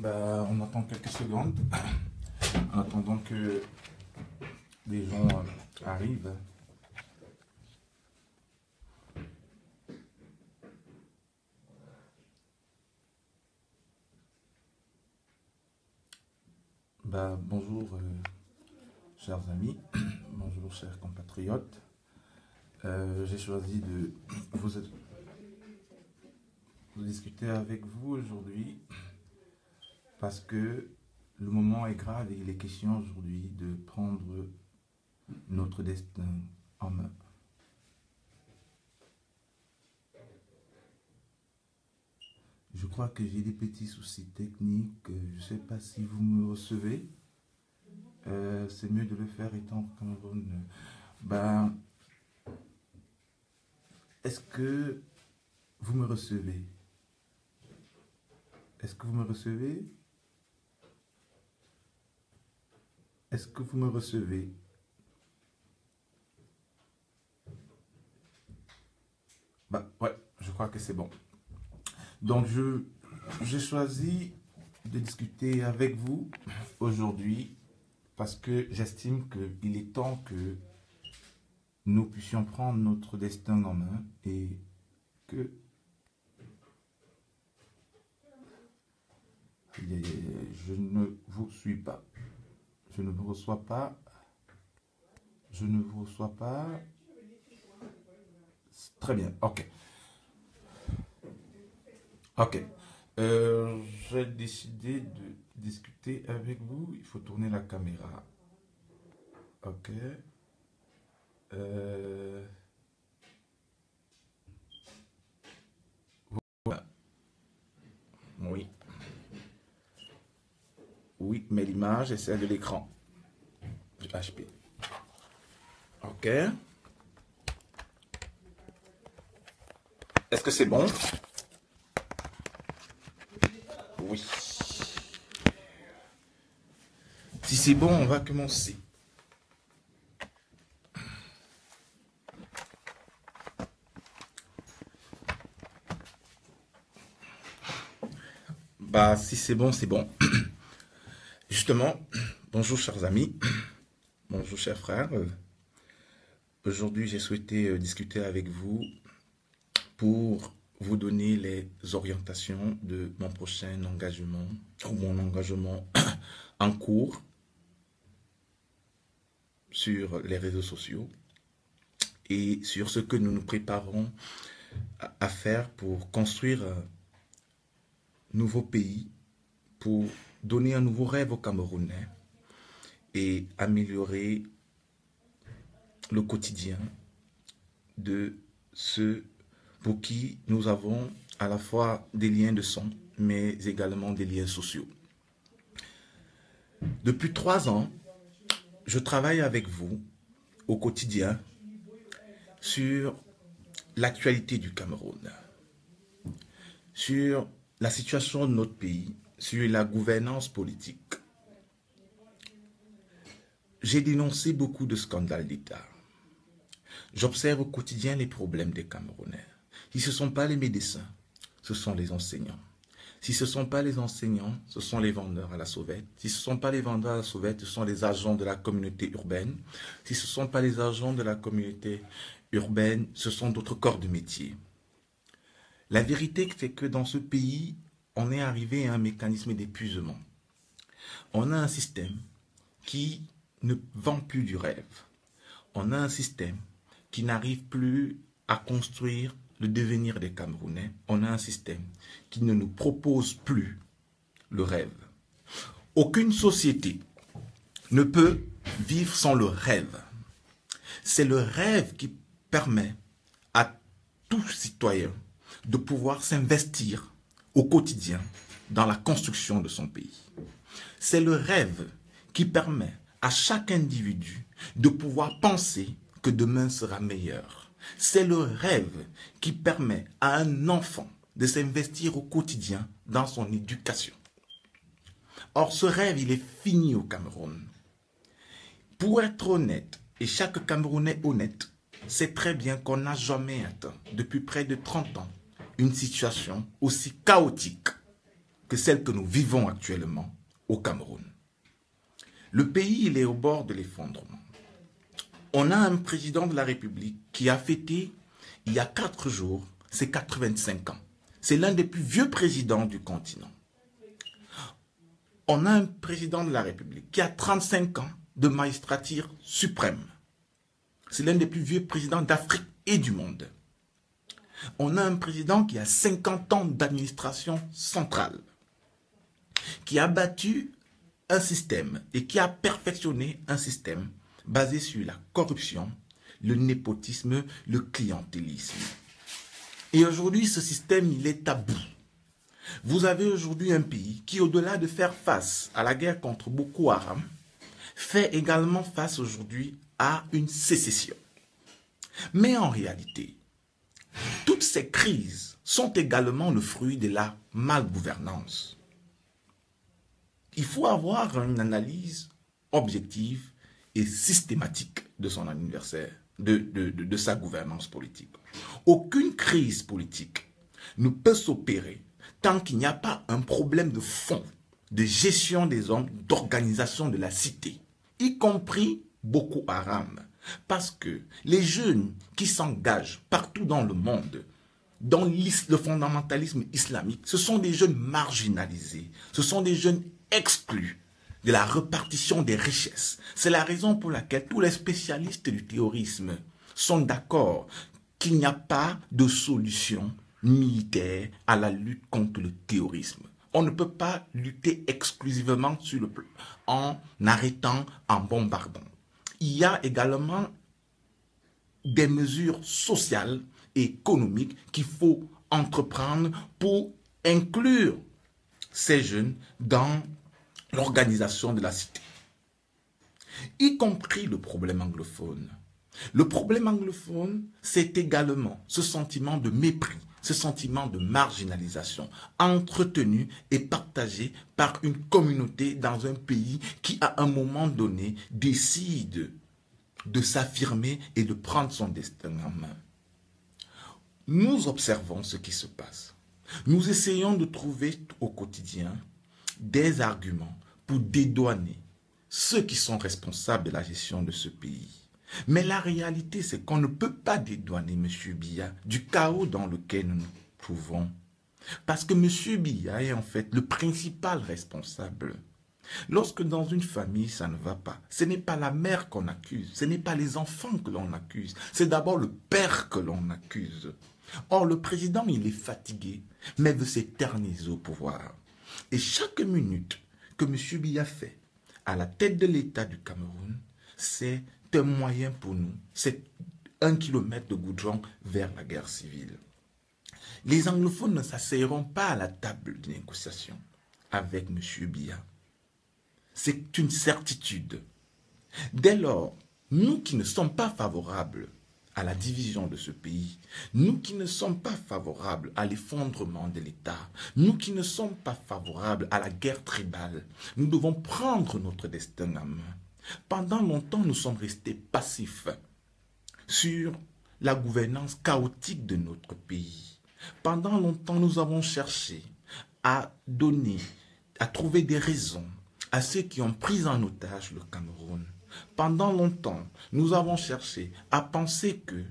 On attend quelques secondes en attendant que des gens arrivent. Bonjour, chers amis, bonjour, chers compatriotes. J'ai choisi de discuter avec vous aujourd'hui parce que le moment est grave et il est question aujourd'hui de prendre notre destin en main. Je crois que j'ai des petits soucis techniques. Je ne sais pas si vous me recevez. C'est mieux de le faire étant au Cameroun. Est-ce que vous me recevez? Est-ce que vous me recevez? Est-ce que vous me recevez? Ouais, je crois que c'est bon. Donc, j'ai choisi de discuter avec vous aujourd'hui parce que j'estime qu'il est temps que nous puissions prendre notre destin en main et que... Je ne vous suis pas. Je ne vous reçois pas. Je ne vous reçois pas. Très bien, ok. Ok. J'ai décidé de discuter avec vous. Il faut tourner la caméra. Ok. Voilà. Oui. Oui, mais l'image est celle de l'écran du HP. Ok. Est-ce que c'est bon? Oui. Si c'est bon, on va commencer. Si c'est bon, c'est bon. Justement, bonjour chers amis, bonjour chers frères. Aujourd'hui, j'ai souhaité discuter avec vous pour vous donner les orientations de mon prochain engagement ou mon engagement en cours sur les réseaux sociaux et sur ce que nous nous préparons à faire pour construire un nouveau pays, pour donner un nouveau rêve aux Camerounais et améliorer le quotidien de ceux pour qui nous avons à la fois des liens de sang, mais également des liens sociaux. Depuis 3 ans, je travaille avec vous au quotidien sur l'actualité du Cameroun, sur la situation de notre pays, sur la gouvernance politique. J'ai dénoncé beaucoup de scandales d'État. J'observe au quotidien les problèmes des Camerounais. Si ce ne sont pas les médecins, ce sont les enseignants. Si ce ne sont pas les enseignants, ce sont les vendeurs à la sauvette. Si ce ne sont pas les vendeurs à la sauvette, ce sont les agents de la communauté urbaine. Si ce ne sont pas les agents de la communauté urbaine, ce sont d'autres corps de métier. La vérité, c'est que dans ce pays, on est arrivé à un mécanisme d'épuisement. On a un système qui ne vend plus du rêve. On a un système qui n'arrive plus à construire le devenir des Camerounais. On a un système qui ne nous propose plus le rêve. Aucune société ne peut vivre sans le rêve. C'est le rêve qui permet à tout citoyen de pouvoir s'investir au quotidien dans la construction de son pays. C'est le rêve qui permet à chaque individu de pouvoir penser que demain sera meilleur. C'est le rêve qui permet à un enfant de s'investir au quotidien dans son éducation. Or, ce rêve, il est fini au Cameroun. Pour être honnête, et chaque Camerounais honnête sait très bien qu'on n'a jamais atteint, depuis près de 30 ans, une situation aussi chaotique que celle que nous vivons actuellement au Cameroun. Le pays, il est au bord de l'effondrement. On a un président de la République qui a fêté, il y a 4 jours, ses 85 ans. C'est l'un des plus vieux présidents du continent. On a un président de la République qui a 35 ans de magistrature suprême. C'est l'un des plus vieux présidents d'Afrique et du monde. On a un président qui a 50 ans d'administration centrale, qui a battu un système et qui a perfectionné un système basé sur la corruption, le népotisme, le clientélisme. Et aujourd'hui, ce système, il est à bout. Vous avez aujourd'hui un pays qui, au-delà de faire face à la guerre contre Boko Haram, fait également face aujourd'hui à une sécession. Mais en réalité, toutes ces crises sont également le fruit de la malgouvernance. Il faut avoir une analyse objective et systématique de son anniversaire, de sa gouvernance politique. Aucune crise politique ne peut s'opérer tant qu'il n'y a pas un problème de fond, de gestion des hommes, d'organisation de la cité, y compris Boko Haram. Parce que les jeunes qui s'engagent partout dans le monde, dans le fondamentalisme islamique, ce sont des jeunes marginalisés, ce sont des jeunes exclus de la répartition des richesses. C'est la raison pour laquelle tous les spécialistes du terrorisme sont d'accord qu'il n'y a pas de solution militaire à la lutte contre le terrorisme. On ne peut pas lutter exclusivement en arrêtant, en bombardant. Il y a également des mesures sociales et économiques qu'il faut entreprendre pour inclure ces jeunes dans l'organisation de la cité, y compris le problème anglophone. Le problème anglophone, c'est également ce sentiment de mépris, ce sentiment de marginalisation, entretenu et partagé par une communauté dans un pays qui, à un moment donné, décide de s'affirmer et de prendre son destin en main. Nous observons ce qui se passe. Nous essayons de trouver au quotidien des arguments pour dédouaner ceux qui sont responsables de la gestion de ce pays. Mais la réalité, c'est qu'on ne peut pas dédouaner M. Biya du chaos dans lequel nous nous trouvons. Parce que M. Biya est en fait le principal responsable. Lorsque dans une famille, ça ne va pas, ce n'est pas la mère qu'on accuse, ce n'est pas les enfants que l'on accuse, c'est d'abord le père que l'on accuse. Or, le président, il est fatigué, mais veut s'éterniser au pouvoir. Et chaque minute que M. Biya fait à la tête de l'État du Cameroun, c'est un moyen pour nous, c'est 1 kilomètre de goudron vers la guerre civile. Les anglophones ne s'asseyeront pas à la table de négociation avec M. Biya. C'est une certitude. Dès lors, nous qui ne sommes pas favorables à la division de ce pays, nous qui ne sommes pas favorables à l'effondrement de l'État, nous qui ne sommes pas favorables à la guerre tribale, nous devons prendre notre destin en main. Pendant longtemps, nous sommes restés passifs sur la gouvernance chaotique de notre pays. Pendant longtemps, nous avons cherché à trouver des raisons à ceux qui ont pris en otage le Cameroun. Pendant longtemps, nous avons cherché à penser que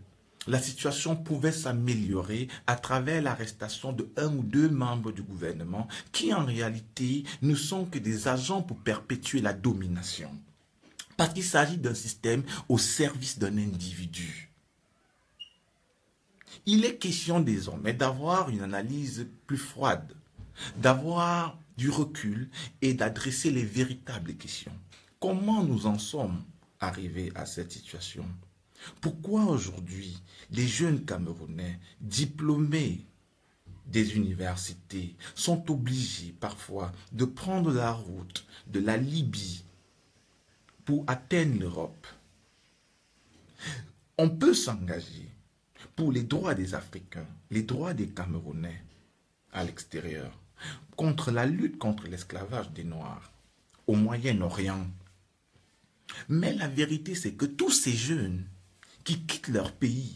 la situation pouvait s'améliorer à travers l'arrestation de 1 ou 2 membres du gouvernement qui en réalité ne sont que des agents pour perpétuer la domination. Parce qu'il s'agit d'un système au service d'un individu. Il est question désormais d'avoir une analyse plus froide, d'avoir du recul et d'adresser les véritables questions. Comment nous en sommes arrivés à cette situation? Pourquoi aujourd'hui les jeunes Camerounais diplômés des universités sont obligés parfois de prendre la route de la Libye pour atteindre l'Europe? On peut s'engager pour les droits des Africains, les droits des Camerounais à l'extérieur, contre la lutte contre l'esclavage des Noirs au Moyen-Orient. Mais la vérité, c'est que tous ces jeunes qui quittent leur pays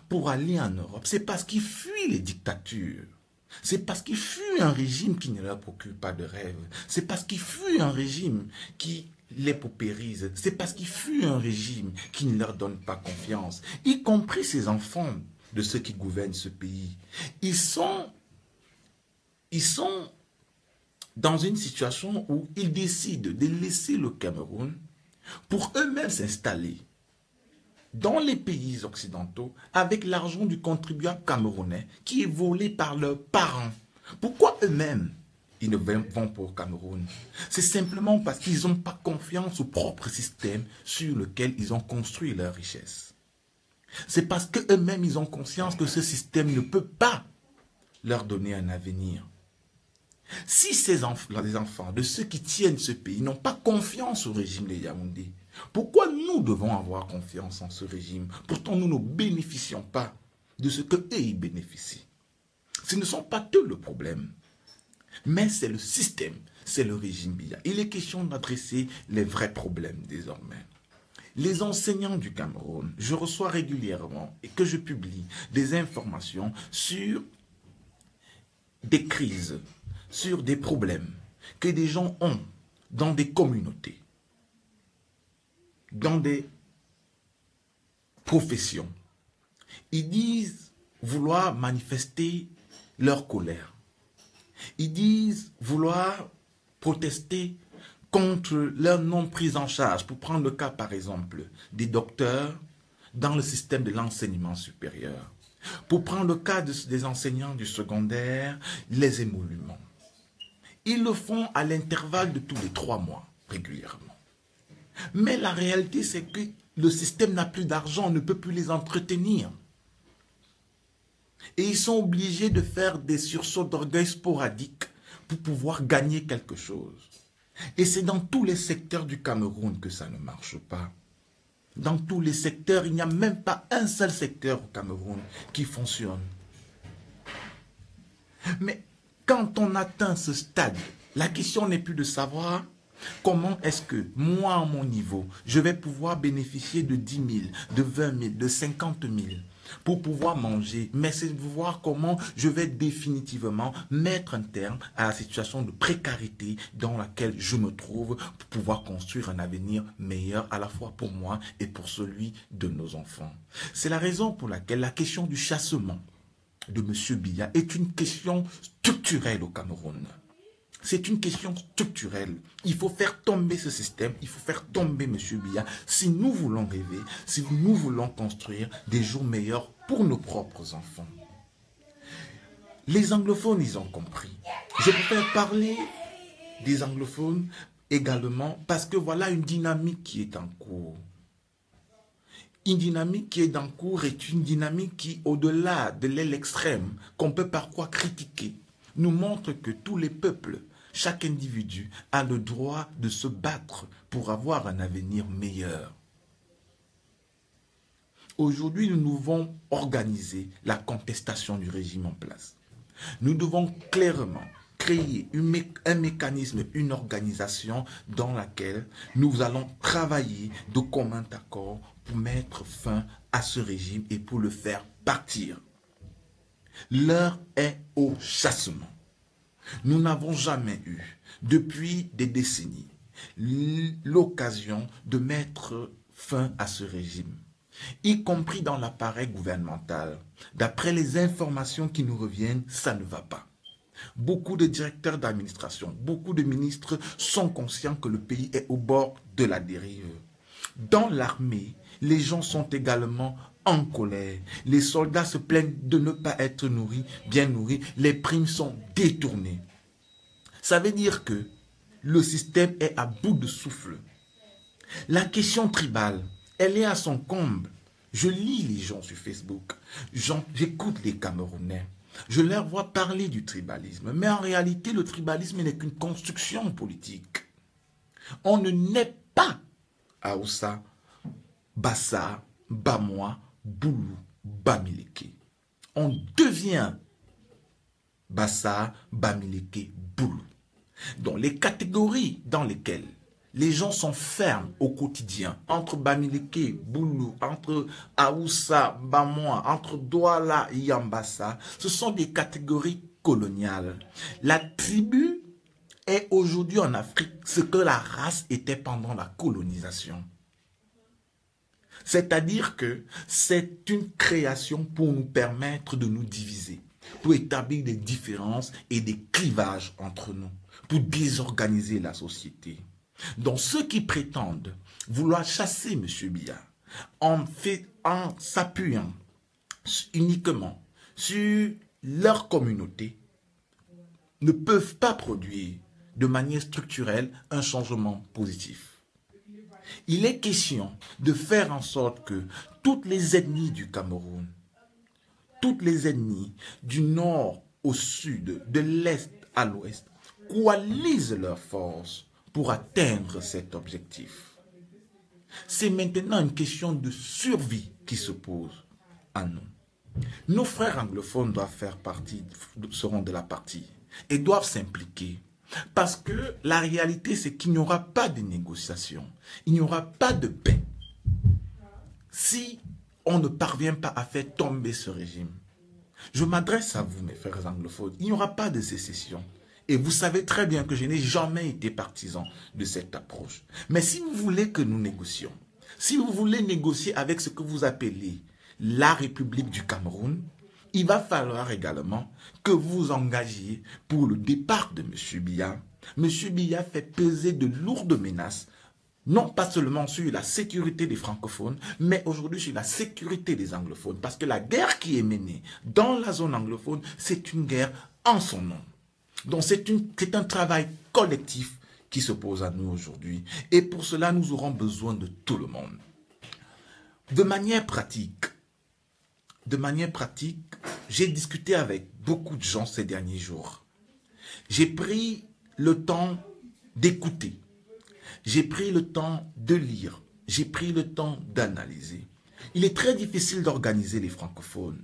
pour aller en Europe, c'est parce qu'ils fuient les dictatures. C'est parce qu'il fut un régime qui ne leur procure pas de rêve. C'est parce qu'il fut un régime qui les paupérise. C'est parce qu'il fut un régime qui ne leur donne pas confiance, y compris ces enfants de ceux qui gouvernent ce pays. Ils sont dans une situation où ils décident de laisser le Cameroun pour eux-mêmes s'installer dans les pays occidentaux avec l'argent du contribuable camerounais qui est volé par leurs parents. Pourquoi eux-mêmes ils ne vont pas au Cameroun? C'est simplement parce qu'ils n'ont pas confiance au propre système sur lequel ils ont construit leur richesse. C'est parce qu'eux-mêmes ils ont conscience que ce système ne peut pas leur donner un avenir. Si les enfants de ceux qui tiennent ce pays n'ont pas confiance au régime de Yaoundé, pourquoi nous devons avoir confiance en ce régime? Pourtant, nous ne bénéficions pas de ce qu'eux ils bénéficient. Ce ne sont pas eux le problème, mais c'est le système, c'est le régime Biya. Il est question d'adresser les vrais problèmes désormais. Les enseignants du Cameroun, je reçois régulièrement et que je publie des informations sur des crises, sur des problèmes que des gens ont dans des communautés, dans des professions. Ils disent vouloir manifester leur colère. Ils disent vouloir protester contre leur non-prise en charge. Pour prendre le cas, par exemple, des docteurs dans le système de l'enseignement supérieur. Pour prendre le cas des enseignants du secondaire, les émoluments. Ils le font à l'intervalle de tous les 3 mois, régulièrement. Mais la réalité, c'est que le système n'a plus d'argent, on ne peut plus les entretenir. Et ils sont obligés de faire des sursauts d'orgueil sporadiques pour pouvoir gagner quelque chose. Et c'est dans tous les secteurs du Cameroun que ça ne marche pas. Dans tous les secteurs, il n'y a même pas un seul secteur au Cameroun qui fonctionne. Mais quand on atteint ce stade, la question n'est plus de savoir comment est-ce que moi, à mon niveau, je vais pouvoir bénéficier de 10 000, de 20 000, de 50 000 pour pouvoir manger, mais c'est de voir comment je vais définitivement mettre un terme à la situation de précarité dans laquelle je me trouve pour pouvoir construire un avenir meilleur à la fois pour moi et pour celui de nos enfants. C'est la raison pour laquelle la question du chassement de M. Biya est une question structurelle au Cameroun. C'est une question structurelle. Il faut faire tomber ce système, il faut faire tomber M. Biya si nous voulons rêver, si nous voulons construire des jours meilleurs pour nos propres enfants. Les anglophones, ils ont compris. Je préfère parler des anglophones également parce que voilà une dynamique qui est en cours. Une dynamique qui est en cours est une dynamique qui, au-delà de l'aile extrême, qu'on peut parfois critiquer, nous montre que tous les peuples, chaque individu a le droit de se battre pour avoir un avenir meilleur. Aujourd'hui, nous devons organiser la contestation du régime en place. Nous devons clairement créer un mécanisme, une organisation dans laquelle nous allons travailler de commun accord pour mettre fin à ce régime et pour le faire partir. L'heure est au chassement. Nous n'avons jamais eu, depuis des décennies, l'occasion de mettre fin à ce régime, y compris dans l'appareil gouvernemental. D'après les informations qui nous reviennent, ça ne va pas. Beaucoup de directeurs d'administration, beaucoup de ministres sont conscients que le pays est au bord de la dérive. Dans l'armée, les gens sont également en colère. Les soldats se plaignent de ne pas être bien nourris. Les primes sont détournées. Ça veut dire que le système est à bout de souffle. La question tribale, elle est à son comble. Je lis les gens sur Facebook. J'écoute les Camerounais. Je leur vois parler du tribalisme. Mais en réalité, le tribalisme n'est qu'une construction politique. On ne naît pas à Oussa, Bassa, Bamois, Boulou, Bamileke. On devient Bassa, Bamileke, Boulou. Donc les catégories dans lesquelles les gens sont fermes au quotidien, entre Bamileke, Boulou, entre Aoussa, Bamois, entre Douala et Yambassa, ce sont des catégories coloniale. La tribu est aujourd'hui en Afrique ce que la race était pendant la colonisation. C'est-à-dire que c'est une création pour nous permettre de nous diviser, pour établir des différences et des clivages entre nous, pour désorganiser la société. Donc ceux qui prétendent vouloir chasser M. Biya en s'appuyant uniquement sur leur communauté ne peuvent pas produire de manière structurelle un changement positif. Il est question de faire en sorte que toutes les ethnies du Cameroun, toutes les ethnies du nord au sud, de l'est à l'ouest, coalisent leurs forces pour atteindre cet objectif. C'est maintenant une question de survie qui se pose à nous. Nos frères anglophones doivent faire partie, seront de la partie et doivent s'impliquer. Parce que la réalité, c'est qu'il n'y aura pas de négociation, il n'y aura pas de paix si on ne parvient pas à faire tomber ce régime. Je m'adresse à vous, mes frères anglophones, il n'y aura pas de sécession. Et vous savez très bien que je n'ai jamais été partisan de cette approche. Mais si vous voulez que nous négocions, si vous voulez négocier avec ce que vous appelez la République du Cameroun, il va falloir également que vous vous engagiez pour le départ de M. Biya. M. Biya fait peser de lourdes menaces, non pas seulement sur la sécurité des francophones, mais aujourd'hui sur la sécurité des anglophones. Parce que la guerre qui est menée dans la zone anglophone, c'est une guerre en son nom. Donc c'est un travail collectif qui se pose à nous aujourd'hui. Et pour cela, nous aurons besoin de tout le monde. De manière pratique, j'ai discuté avec beaucoup de gens ces derniers jours. J'ai pris le temps d'écouter. J'ai pris le temps de lire. J'ai pris le temps d'analyser. Il est très difficile d'organiser les francophones.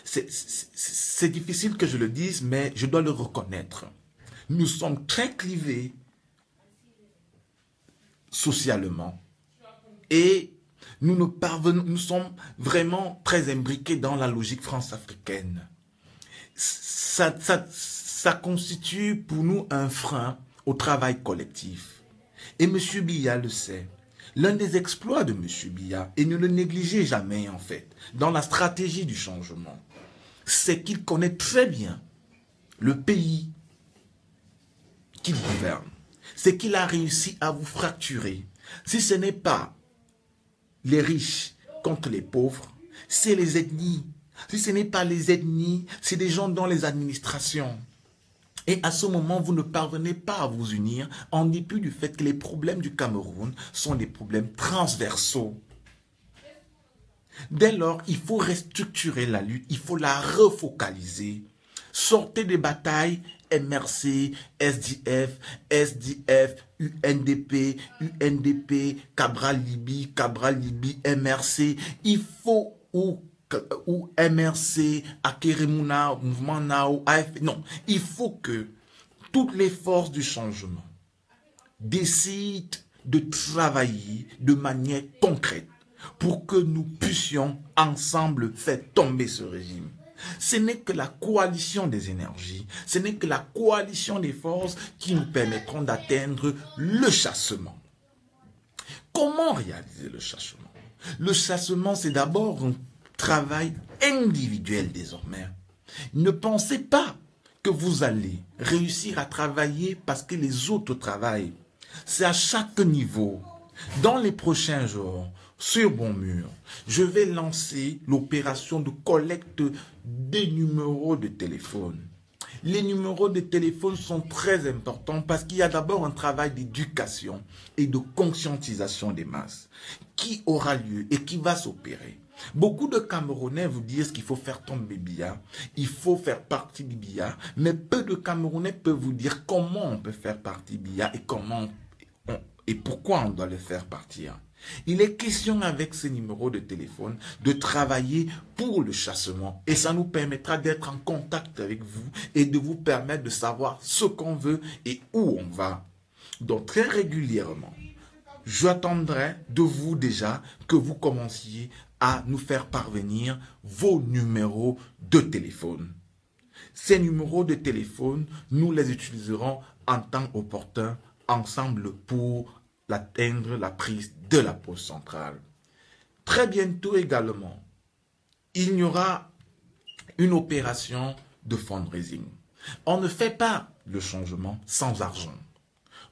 C'est difficile que je le dise, mais je dois le reconnaître. Nous sommes très clivés socialement et nous sommes vraiment très imbriqués dans la logique france-africaine. Ça constitue pour nous un frein au travail collectif. Et M. Biya le sait. L'un des exploits de M. Biya, et ne le négligez jamais en fait, dans la stratégie du changement, c'est qu'il connaît très bien le pays qu'il gouverne. C'est qu'il a réussi à vous fracturer. Si ce n'est pas les riches contre les pauvres, c'est les ethnies. Si ce n'est pas les ethnies, c'est des gens dans les administrations. Et à ce moment, vous ne parvenez pas à vous unir en dépit du fait que les problèmes du Cameroun sont des problèmes transversaux. Dès lors, il faut restructurer la lutte, il faut la refocaliser. Sortez des batailles MRC, SDF, UNDP, Cabral Libye, MRC. Il faut, ou MRC, Akeremuna, Mouvement Nao, AFP. Non, il faut que toutes les forces du changement décident de travailler de manière concrète pour que nous puissions ensemble faire tomber ce régime. Ce n'est que la coalition des énergies, ce n'est que la coalition des forces qui nous permettront d'atteindre le chassement. Comment réaliser le chassement? Le chassement, c'est d'abord un travail individuel désormais. Ne pensez pas que vous allez réussir à travailler parce que les autres travaillent. C'est à chaque niveau. Dans les prochains jours, sur Bonmur, je vais lancer l'opération de collecte des numéros de téléphone. Les numéros de téléphone sont très importants parce qu'il y a d'abord un travail d'éducation et de conscientisation des masses qui aura lieu et qui va s'opérer. Beaucoup de Camerounais vous disent qu'il faut faire tomber Biya, il faut faire partie du Biya, mais peu de Camerounais peuvent vous dire comment on peut faire partie du Biya et pourquoi on doit le faire partir. Il est question avec ces numéros de téléphone de travailler pour le chassement et ça nous permettra d'être en contact avec vous et de vous permettre de savoir ce qu'on veut et où on va. Donc très régulièrement, j'attendrai de vous déjà que vous commenciez à nous faire parvenir vos numéros de téléphone. Ces numéros de téléphone, nous les utiliserons en temps opportun ensemble pour atteindre la prise de la pause centrale. Très bientôt également, il y aura une opération de fundraising. On ne fait pas le changement sans argent.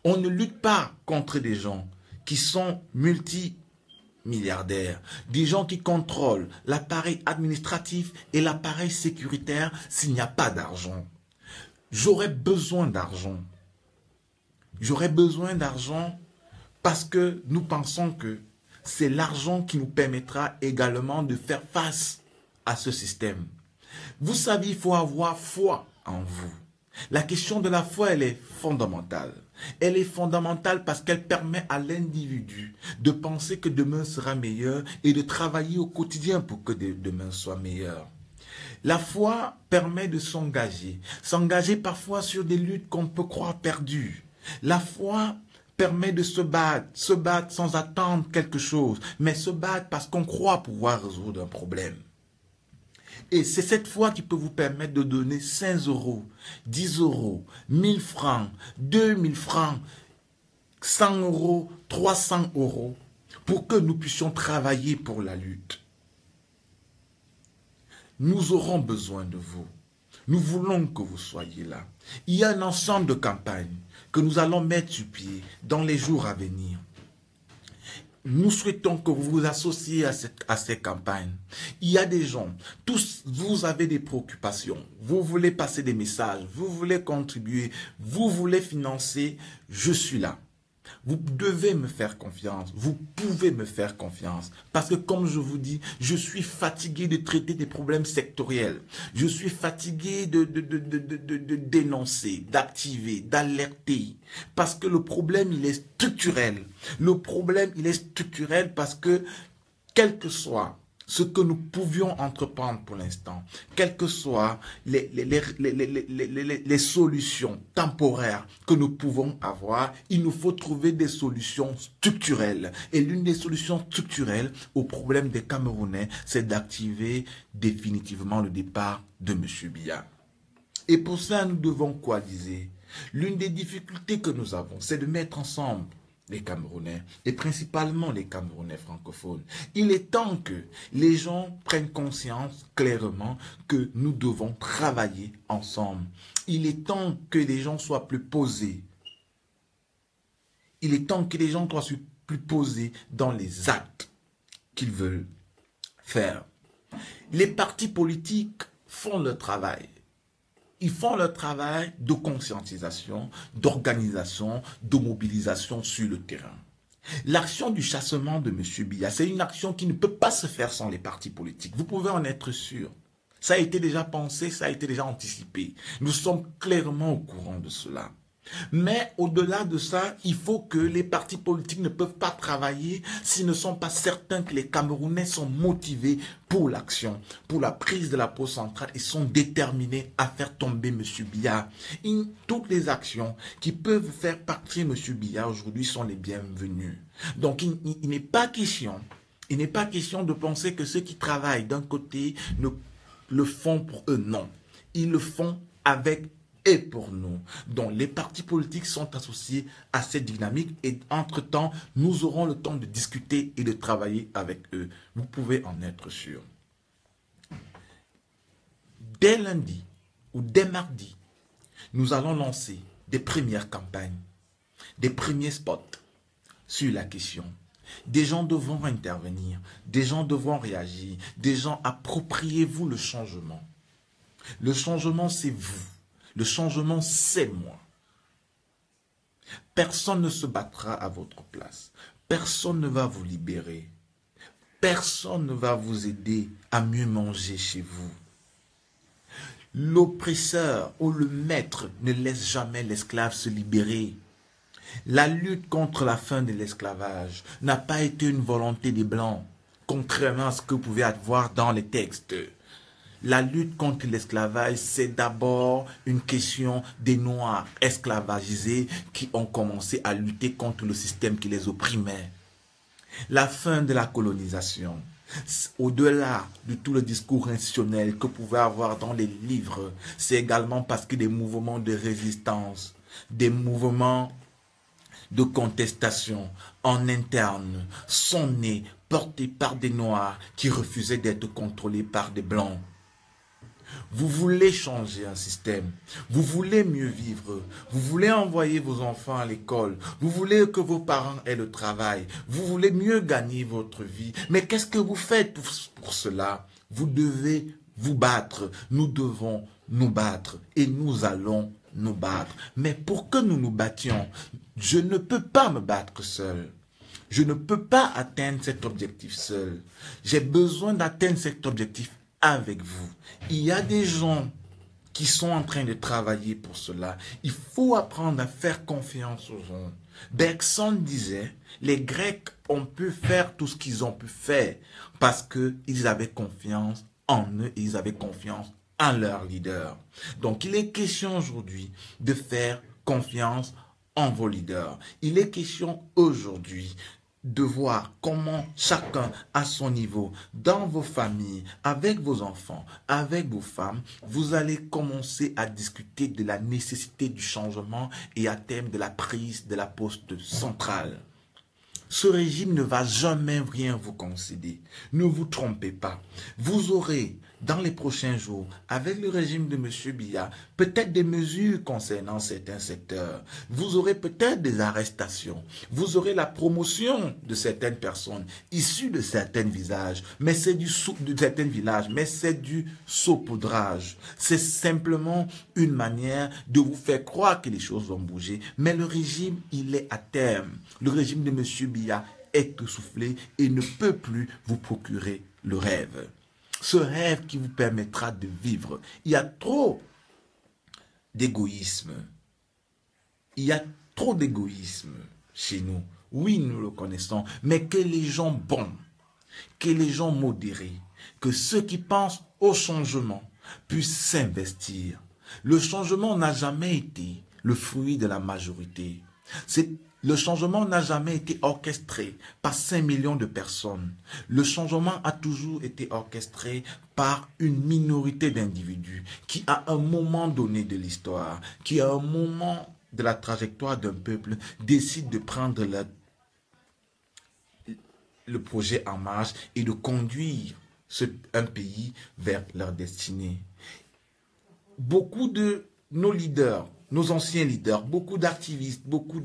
On ne lutte pas contre des gens qui sont multimilliardaires, des gens qui contrôlent l'appareil administratif et l'appareil sécuritaire s'il n'y a pas d'argent. J'aurais besoin d'argent. J'aurais besoin d'argent parce que nous pensons que c'est l'argent qui nous permettra également de faire face à ce système. Vous savez, il faut avoir foi en vous. La question de la foi, elle est fondamentale. Elle est fondamentale parce qu'elle permet à l'individu de penser que demain sera meilleur et de travailler au quotidien pour que demain soit meilleur. La foi permet de s'engager. S'engager parfois sur des luttes qu'on peut croire perdues. La foi permet de se battre sans attendre quelque chose, mais se battre parce qu'on croit pouvoir résoudre un problème. Et c'est cette foi qui peut vous permettre de donner 5 euros, 10 euros, 1000 francs, 2000 francs, 100 euros, 300 euros, pour que nous puissions travailler pour la lutte. Nous aurons besoin de vous. Nous voulons que vous soyez là. Il y a un ensemble de campagnes que nous allons mettre sur pied dans les jours à venir. Nous souhaitons que vous vous associez à ces campagnes. Il y a des gens, tous, vous avez des préoccupations. Vous voulez passer des messages, vous voulez contribuer, vous voulez financer. Je suis là. Vous devez me faire confiance. Vous pouvez me faire confiance. Parce que comme je vous dis, je suis fatigué de traiter des problèmes sectoriels. Je suis fatigué de dénoncer, d'activer, d'alerter. Parce que le problème, il est structurel. Le problème, il est structurel parce que, quel que soit ce que nous pouvions entreprendre pour l'instant, quelles que soient les solutions temporaires que nous pouvons avoir, il nous faut trouver des solutions structurelles. Et l'une des solutions structurelles au problème des Camerounais, c'est d'activer définitivement le départ de M. Biya. Et pour ça, nous devons coaliser. L'une des difficultés que nous avons, c'est de mettre ensemble les Camerounais, et principalement les Camerounais francophones. Il est temps que les gens prennent conscience clairement que nous devons travailler ensemble. Il est temps que les gens soient plus posés. Il est temps que les gens soient plus posés dans les actes qu'ils veulent faire. Les partis politiques font leur travail. Ils font leur travail de conscientisation, d'organisation, de mobilisation sur le terrain. L'action du chassement de M. Biya, c'est une action qui ne peut pas se faire sans les partis politiques. Vous pouvez en être sûr. Ça a été déjà pensé, ça a été déjà anticipé. Nous sommes clairement au courant de cela. Mais au-delà de ça, il faut que les partis politiques ne peuvent pas travailler s'ils ne sont pas certains que les Camerounais sont motivés pour l'action, pour la prise de la pause centrale et sont déterminés à faire tomber M. Biya. Toutes les actions qui peuvent faire partir M. Biya aujourd'hui sont les bienvenues. Donc il n'est pas question de penser que ceux qui travaillent d'un côté ne le font pour eux, non. Ils le font avec et pour nous. Donc les partis politiques sont associés à cette dynamique et entre-temps, nous aurons le temps de discuter et de travailler avec eux. Vous pouvez en être sûr. Dès lundi ou dès mardi, nous allons lancer des premières campagnes, des premiers spots sur la question. Des gens devront intervenir, des gens devront réagir, des gens appropriez-vous le changement. Le changement, c'est vous. Le changement, c'est moi. Personne ne se battra à votre place. Personne ne va vous libérer. Personne ne va vous aider à mieux manger chez vous. L'oppresseur ou le maître ne laisse jamais l'esclave se libérer. La lutte contre la fin de l'esclavage n'a pas été une volonté des Blancs, contrairement à ce que vous pouvez voir dans les textes. La lutte contre l'esclavage, c'est d'abord une question des Noirs esclavagisés qui ont commencé à lutter contre le système qui les opprimait. La fin de la colonisation, Au-delà de tout le discours institutionnel que vous pouvez avoir dans les livres, c'est également parce que des mouvements de résistance, des mouvements de contestation en interne sont nés, portés par des Noirs qui refusaient d'être contrôlés par des Blancs. Vous voulez changer un système, vous voulez mieux vivre, vous voulez envoyer vos enfants à l'école, vous voulez que vos parents aient le travail, vous voulez mieux gagner votre vie. Mais qu'est-ce que vous faites pour cela? Vous devez vous battre, nous devons nous battre et nous allons nous battre. Mais pour que nous nous battions, je ne peux pas me battre seul. Je ne peux pas atteindre cet objectif seul. J'ai besoin d'atteindre cet objectif avec vous. Il y a des gens qui sont en train de travailler pour cela. Il faut apprendre à faire confiance aux gens. Bergson disait, les Grecs ont pu faire tout ce qu'ils ont pu faire parce qu'ils avaient confiance en eux et ils avaient confiance en leur leader. Donc il est question aujourd'hui de faire confiance en vos leaders. Il est question aujourd'hui de voir comment chacun à son niveau, dans vos familles, avec vos enfants, avec vos femmes, vous allez commencer à discuter de la nécessité du changement et à terme de la prise de la poste centrale. Ce régime ne va jamais rien vous concéder. Ne vous trompez pas. Vous aurez, dans les prochains jours, avec le régime de M. Biya, peut-être des mesures concernant certains secteurs. Vous aurez peut-être des arrestations. Vous aurez la promotion de certaines personnes issues de certains villages, mais c'est du saupoudrage. C'est simplement une manière de vous faire croire que les choses vont bouger. Mais le régime, il est à terme. Le régime de M. Biya est essoufflé et ne peut plus vous procurer le rêve. Ce rêve qui vous permettra de vivre. Il y a trop d'égoïsme. Il y a trop d'égoïsme chez nous. Oui, nous le connaissons, mais que les gens bons, que les gens modérés, que ceux qui pensent au changement puissent s'investir. Le changement n'a jamais été le fruit de la majorité. Le changement n'a jamais été orchestré par 5 millions de personnes. Le changement a toujours été orchestré par une minorité d'individus qui, à un moment donné de l'histoire, qui, à un moment de la trajectoire d'un peuple, décide de prendre le projet en marche et de conduire un pays vers leur destinée. Beaucoup de nos leaders, nos anciens leaders, beaucoup d'activistes, beaucoup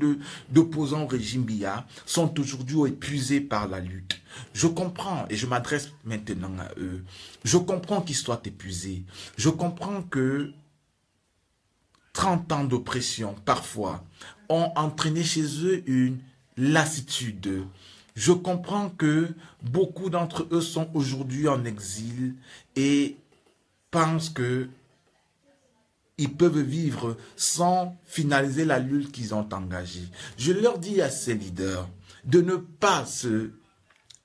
d'opposants au régime Biya sont aujourd'hui épuisés par la lutte. Je comprends et je m'adresse maintenant à eux. Je comprends qu'ils soient épuisés. Je comprends que 30 ans d'oppression, parfois, ont entraîné chez eux une lassitude. Je comprends que beaucoup d'entre eux sont aujourd'hui en exil et pensent que ils peuvent vivre sans finaliser la lutte qu'ils ont engagée. Je leur dis à ces leaders de ne pas se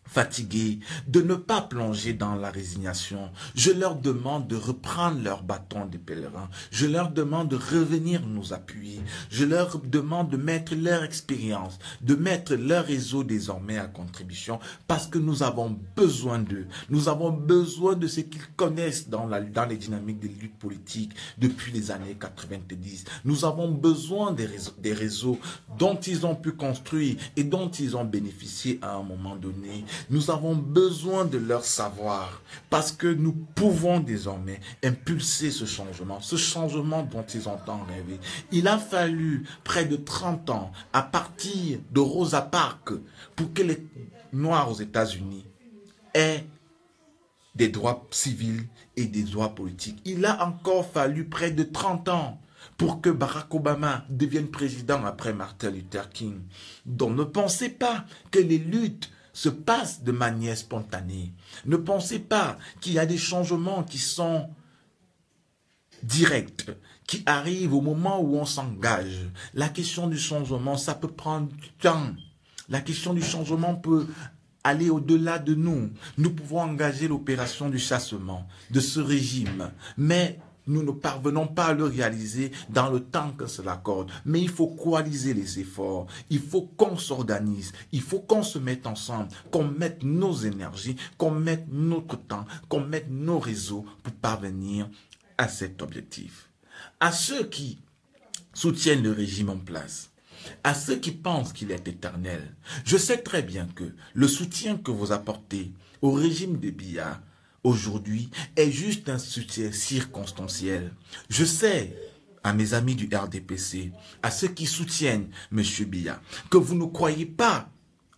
fatigués, de ne pas plonger dans la résignation. Je leur demande de reprendre leur bâton de pèlerin. Je leur demande de revenir nous appuyer. Je leur demande de mettre leur expérience, de mettre leur réseau désormais à contribution parce que nous avons besoin d'eux. Nous avons besoin de ce qu'ils connaissent dans les dynamiques de lutte politique depuis les années 90. Nous avons besoin des réseaux dont ils ont pu construire et dont ils ont bénéficié à un moment donné. Nous avons besoin de leur savoir parce que nous pouvons désormais impulser ce changement dont ils ont tant rêvé. Il a fallu près de 30 ans à partir de Rosa Parks pour que les Noirs aux États-Unis aient des droits civils et des droits politiques. Il a encore fallu près de 30 ans pour que Barack Obama devienne président après Martin Luther King. Donc ne pensez pas que les luttes se passent de manière spontanée. Ne pensez pas qu'il y a des changements qui sont directs, qui arrivent au moment où on s'engage. La question du changement, ça peut prendre du temps. La question du changement peut aller au-delà de nous. Nous pouvons engager l'opération du chassement de ce régime. Mais nous ne parvenons pas à le réaliser dans le temps que cela accorde. Mais il faut coaliser les efforts. Il faut qu'on s'organise. Il faut qu'on se mette ensemble, qu'on mette nos énergies, qu'on mette notre temps, qu'on mette nos réseaux pour parvenir à cet objectif. À ceux qui soutiennent le régime en place, à ceux qui pensent qu'il est éternel, je sais très bien que le soutien que vous apportez au régime de Biya aujourd'hui est juste un soutien circonstanciel. Je sais, à mes amis du RDPC, à ceux qui soutiennent M. Biya, que vous ne croyez pas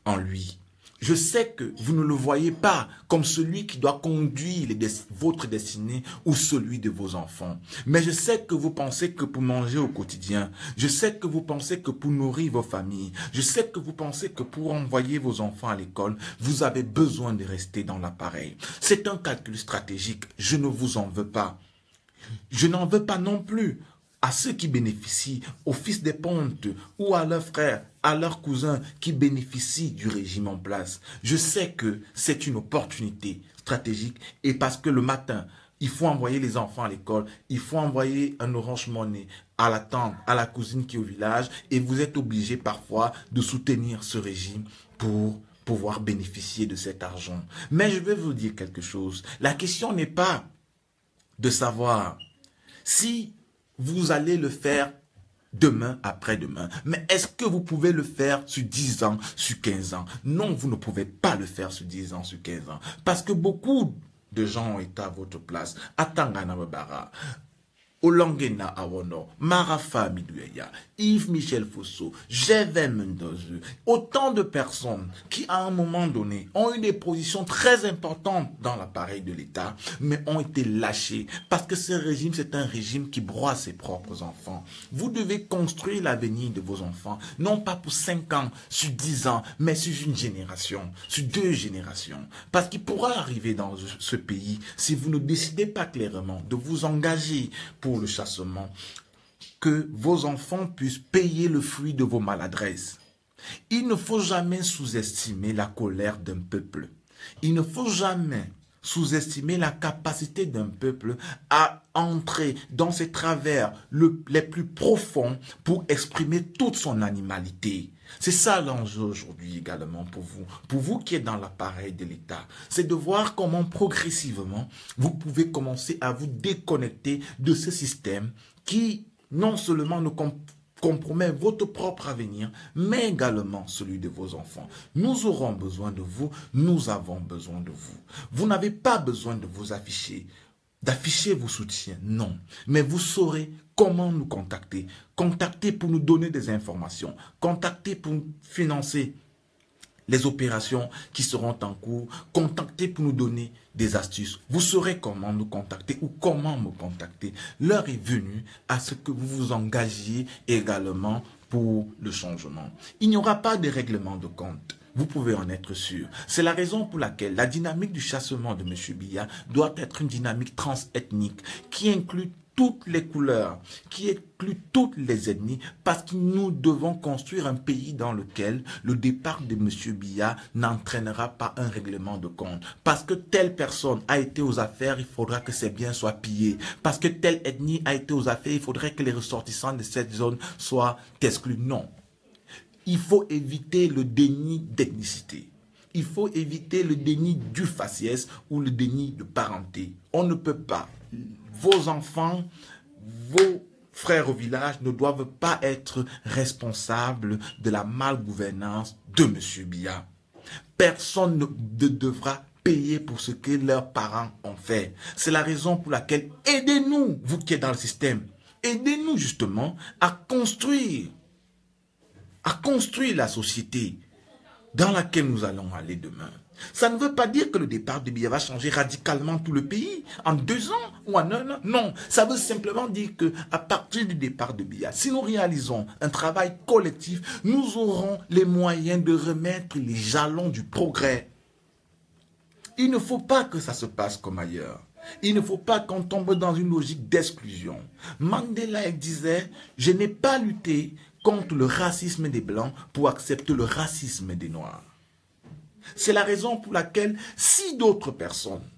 en lui. Je sais que vous ne le voyez pas comme celui qui doit conduire votre destinée ou celui de vos enfants. Mais je sais que vous pensez que pour manger au quotidien, je sais que vous pensez que pour nourrir vos familles, je sais que vous pensez que pour envoyer vos enfants à l'école, vous avez besoin de rester dans l'appareil. C'est un calcul stratégique, je ne vous en veux pas. Je n'en veux pas non plus à ceux qui bénéficient, aux fils des pontes ou à leurs frères, à leurs cousins qui bénéficient du régime en place. Je sais que c'est une opportunité stratégique et parce que le matin, il faut envoyer les enfants à l'école, il faut envoyer un Orange Money à la tante, à la cousine qui est au village et vous êtes obligé parfois de soutenir ce régime pour pouvoir bénéficier de cet argent. Mais je vais vous dire quelque chose. La question n'est pas de savoir si vous allez le faire demain, après-demain. Mais est-ce que vous pouvez le faire sur 10 ans, sur 15 ans? Non, vous ne pouvez pas le faire sur 10 ans, sur 15 ans. Parce que beaucoup de gens ont été à votre place. Atangana Babara, Olangena Awono, Marafa Midueya, Yves Michel Fosso, Gervais Mendoze, autant de personnes qui à un moment donné ont eu des positions très importantes dans l'appareil de l'État, mais ont été lâchées parce que ce régime, c'est un régime qui broie ses propres enfants. Vous devez construire l'avenir de vos enfants, non pas pour 5 ans, sur 10 ans, mais sur une génération, sur 2 générations. Parce qu'il pourra arriver dans ce pays, si vous ne décidez pas clairement de vous engager pour le chassement, que vos enfants puissent payer le fruit de vos maladresses. Il ne faut jamais sous-estimer la colère d'un peuple. Il ne faut jamais sous-estimer la capacité d'un peuple à entrer dans ses travers les plus profonds pour exprimer toute son animalité. C'est ça l'enjeu aujourd'hui également pour vous qui êtes dans l'appareil de l'État. C'est de voir comment progressivement vous pouvez commencer à vous déconnecter de ce système qui non seulement ne compromet votre propre avenir, mais également celui de vos enfants. Nous aurons besoin de vous, nous avons besoin de vous. Vous n'avez pas besoin de vous afficher, d'afficher vos soutiens, non. Mais vous saurez comment nous contacter. Contacter pour nous donner des informations, contacter pour financer les opérations qui seront en cours, contacter pour nous donner des astuces. Vous saurez comment nous contacter ou comment me contacter. L'heure est venue à ce que vous vous engagiez également pour le changement. Il n'y aura pas de règlement de compte. Vous pouvez en être sûr. C'est la raison pour laquelle la dynamique du chassement de M. Biya doit être une dynamique transethnique qui inclut toutes les couleurs, qui inclut toutes les ethnies, parce que nous devons construire un pays dans lequel le départ de M. Biya n'entraînera pas un règlement de compte. Parce que telle personne a été aux affaires, il faudra que ses biens soient pillés. Parce que telle ethnie a été aux affaires, il faudrait que les ressortissants de cette zone soient exclus. Non. Il faut éviter le déni d'ethnicité. Il faut éviter le déni du faciès ou le déni de parenté. On ne peut pas. Vos enfants, vos frères au village ne doivent pas être responsables de la malgouvernance de M. Biya. Personne ne devra payer pour ce que leurs parents ont fait. C'est la raison pour laquelle aidez-nous, vous qui êtes dans le système. Aidez-nous justement à construire la société dans laquelle nous allons aller demain. Ça ne veut pas dire que le départ de Biya va changer radicalement tout le pays en 2 ans ou en 1 an. Non, ça veut simplement dire qu'à partir du départ de Biya, si nous réalisons un travail collectif, nous aurons les moyens de remettre les jalons du progrès. Il ne faut pas que ça se passe comme ailleurs. Il ne faut pas qu'on tombe dans une logique d'exclusion. Mandela disait « Je n'ai pas lutté contre le racisme des Blancs pour accepter le racisme des Noirs. » C'est la raison pour laquelle, si d'autres personnes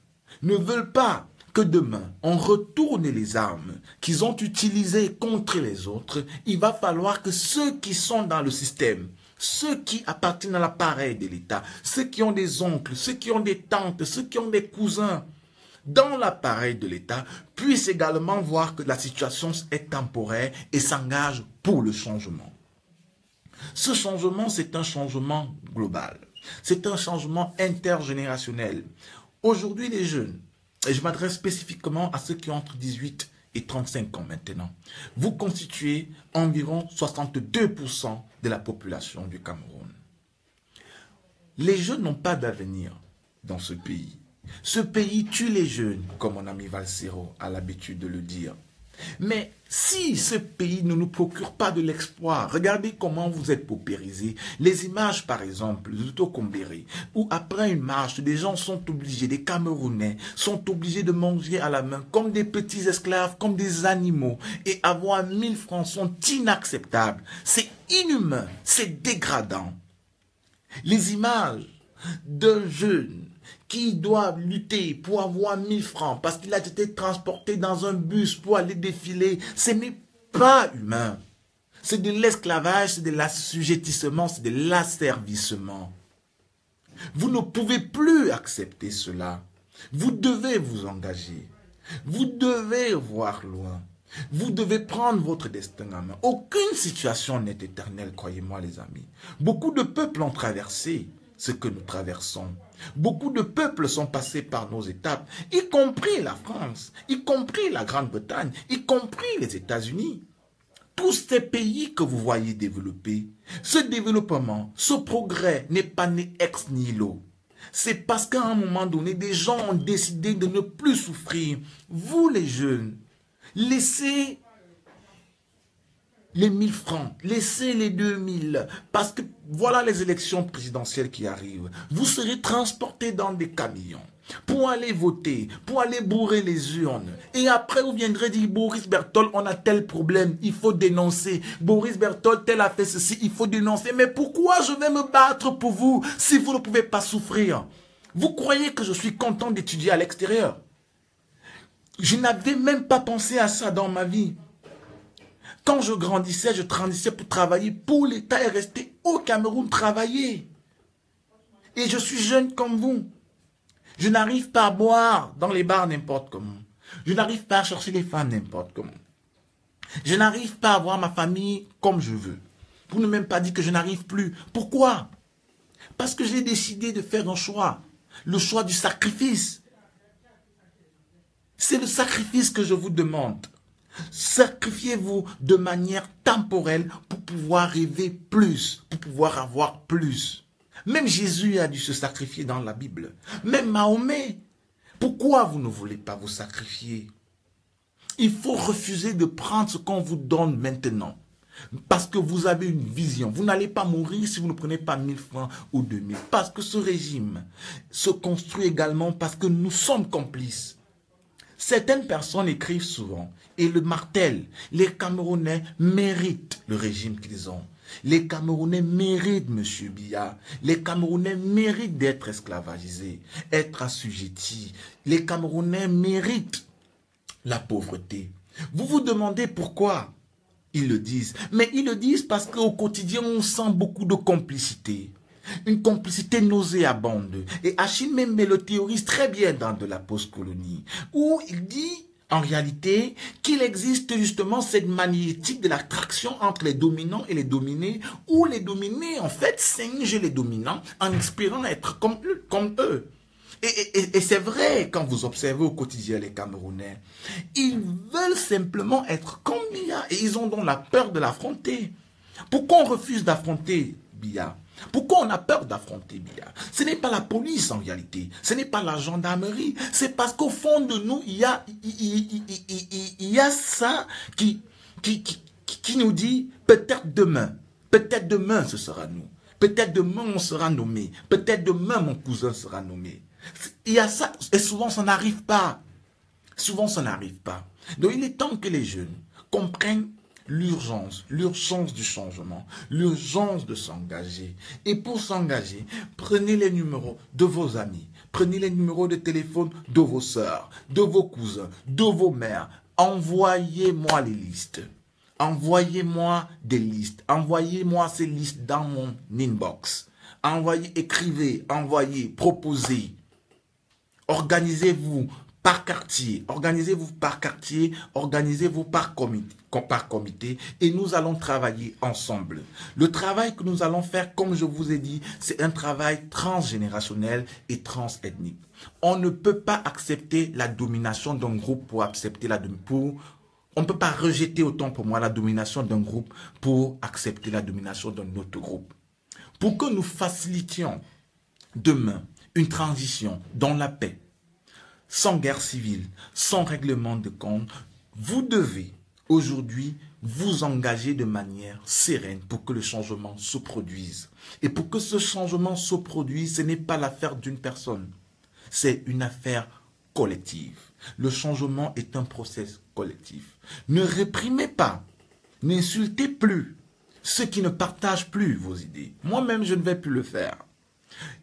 ne veulent pas que demain, on retourne les armes qu'ils ont utilisées contre les autres, il va falloir que ceux qui sont dans le système, ceux qui appartiennent à l'appareil de l'État, ceux qui ont des oncles, ceux qui ont des tantes, ceux qui ont des cousins dans l'appareil de l'État, puissent également voir que la situation est temporaire et s'engagent pour le changement. Ce changement, c'est un changement global. C'est un changement intergénérationnel. Aujourd'hui, les jeunes, et je m'adresse spécifiquement à ceux qui ont entre 18 et 35 ans maintenant, vous constituez environ 62% de la population du Cameroun. Les jeunes n'ont pas d'avenir dans ce pays. Ce pays tue les jeunes, comme mon ami Valsero a l'habitude de le dire. Mais si ce pays ne nous procure pas de l'espoir, regardez comment vous êtes paupérisés. Les images, par exemple, de Tokombéré, où après une marche, des gens sont obligés, des Camerounais, sont obligés de manger à la main comme des petits esclaves, comme des animaux, et avoir 1000 francs sont inacceptables. C'est inhumain, c'est dégradant. Les images d'un jeune qui doit lutter pour avoir 1000 francs parce qu'il a été transporté dans un bus pour aller défiler, ce n'est pas humain. C'est de l'esclavage, c'est de l'assujettissement, c'est de l'asservissement. Vous ne pouvez plus accepter cela. Vous devez vous engager. Vous devez voir loin. Vous devez prendre votre destin en main. Aucune situation n'est éternelle, croyez-moi les amis. Beaucoup de peuples ont traversé ce que nous traversons. Beaucoup de peuples sont passés par nos étapes, y compris la France, y compris la Grande-Bretagne, y compris les États-Unis. Tous ces pays que vous voyez développer, ce développement, ce progrès n'est pas né ex nihilo. C'est parce qu'à un moment donné, des gens ont décidé de ne plus souffrir. Vous les jeunes, laissez les 1000 francs, laissez les 2000, parce que voilà les élections présidentielles qui arrivent. Vous serez transportés dans des camions pour aller voter, pour aller bourrer les urnes. Et après, vous viendrez dire, Boris Berthold, on a tel problème, il faut dénoncer. Boris Berthold, tel a fait ceci, il faut dénoncer. Mais pourquoi je vais me battre pour vous si vous ne pouvez pas souffrir? Vous croyez que je suis content d'étudier à l'extérieur? Je n'avais même pas pensé à ça dans ma vie. Quand je grandissais pour travailler pour l'État et rester au Cameroun travailler. Et je suis jeune comme vous. Je n'arrive pas à boire dans les bars n'importe comment. Je n'arrive pas à chercher les femmes n'importe comment. Je n'arrive pas à voir ma famille comme je veux. Pour ne même pas dire que je n'arrive plus. Pourquoi? Parce que j'ai décidé de faire un choix. Le choix du sacrifice. C'est le sacrifice que je vous demande. Sacrifiez-vous de manière temporelle pour pouvoir rêver plus, pour pouvoir avoir plus. Même Jésus a dû se sacrifier dans la Bible. Même Mahomet. Pourquoi vous ne voulez pas vous sacrifier? Il faut refuser de prendre ce qu'on vous donne maintenant. Parce que vous avez une vision. Vous n'allez pas mourir si vous ne prenez pas 1000 francs ou 2000. Parce que ce régime se construit également parce que nous sommes complices. Certaines personnes écrivent souvent et le martèlent. Les Camerounais méritent le régime qu'ils ont. Les Camerounais méritent, M. Biya. Les Camerounais méritent d'être esclavagisés, être assujettis. Les Camerounais méritent la pauvreté. Vous vous demandez pourquoi ils le disent. Mais ils le disent parce qu'au quotidien, on sent beaucoup de complicité. Une complicité nauséabonde. Et Achille même le théorise très bien dans De la post-colonie, où il dit en réalité qu'il existe justement cette magnétique de l'attraction entre les dominants et les dominés, où les dominés en fait singent les dominants en espérant être comme eux. Et c'est vrai, quand vous observez au quotidien les Camerounais, ils veulent simplement être comme Biya et ils ont donc la peur de l'affronter. Pourquoi on refuse d'affronter Biya? Pourquoi on a peur d'affronter Biya? Ce n'est pas la police en réalité, ce n'est pas la gendarmerie, c'est parce qu'au fond de nous, il y a ça qui nous dit peut-être demain ce sera nous, peut-être demain on sera nommé, peut-être demain mon cousin sera nommé. Il y a ça et souvent ça n'arrive pas, Donc il est temps que les jeunes comprennent l'urgence du changement, l'urgence de s'engager. Et pour s'engager, prenez les numéros de vos amis, Prenez les numéros de téléphone de vos sœurs, de vos cousins, de vos mères. Envoyez-moi les listes. Envoyez-moi des listes. Envoyez-moi ces listes dans mon inbox. Envoyez, écrivez, envoyez, proposez. Organisez-vous par quartier. Organisez-vous par quartier. Organisez-vous par comité. Et nous allons travailler ensemble. Le travail que nous allons faire, comme je vous ai dit, c'est un travail transgénérationnel et transethnique. On ne peut pas accepter la domination d'un groupe pour accepter la domination. On ne peut pas rejeter autant pour moi la domination d'un groupe pour accepter la domination d'un autre groupe. Pour que nous facilitions demain une transition dans la paix, sans guerre civile, sans règlement de compte, vous devez aujourd'hui vous engager de manière sereine pour que le changement se produise. Et pour que ce changement se produise, ce n'est pas l'affaire d'une personne, c'est une affaire collective. Le changement est un processus collectif. Ne réprimez pas, n'insultez plus ceux qui ne partagent plus vos idées. Moi-même, je ne vais plus le faire.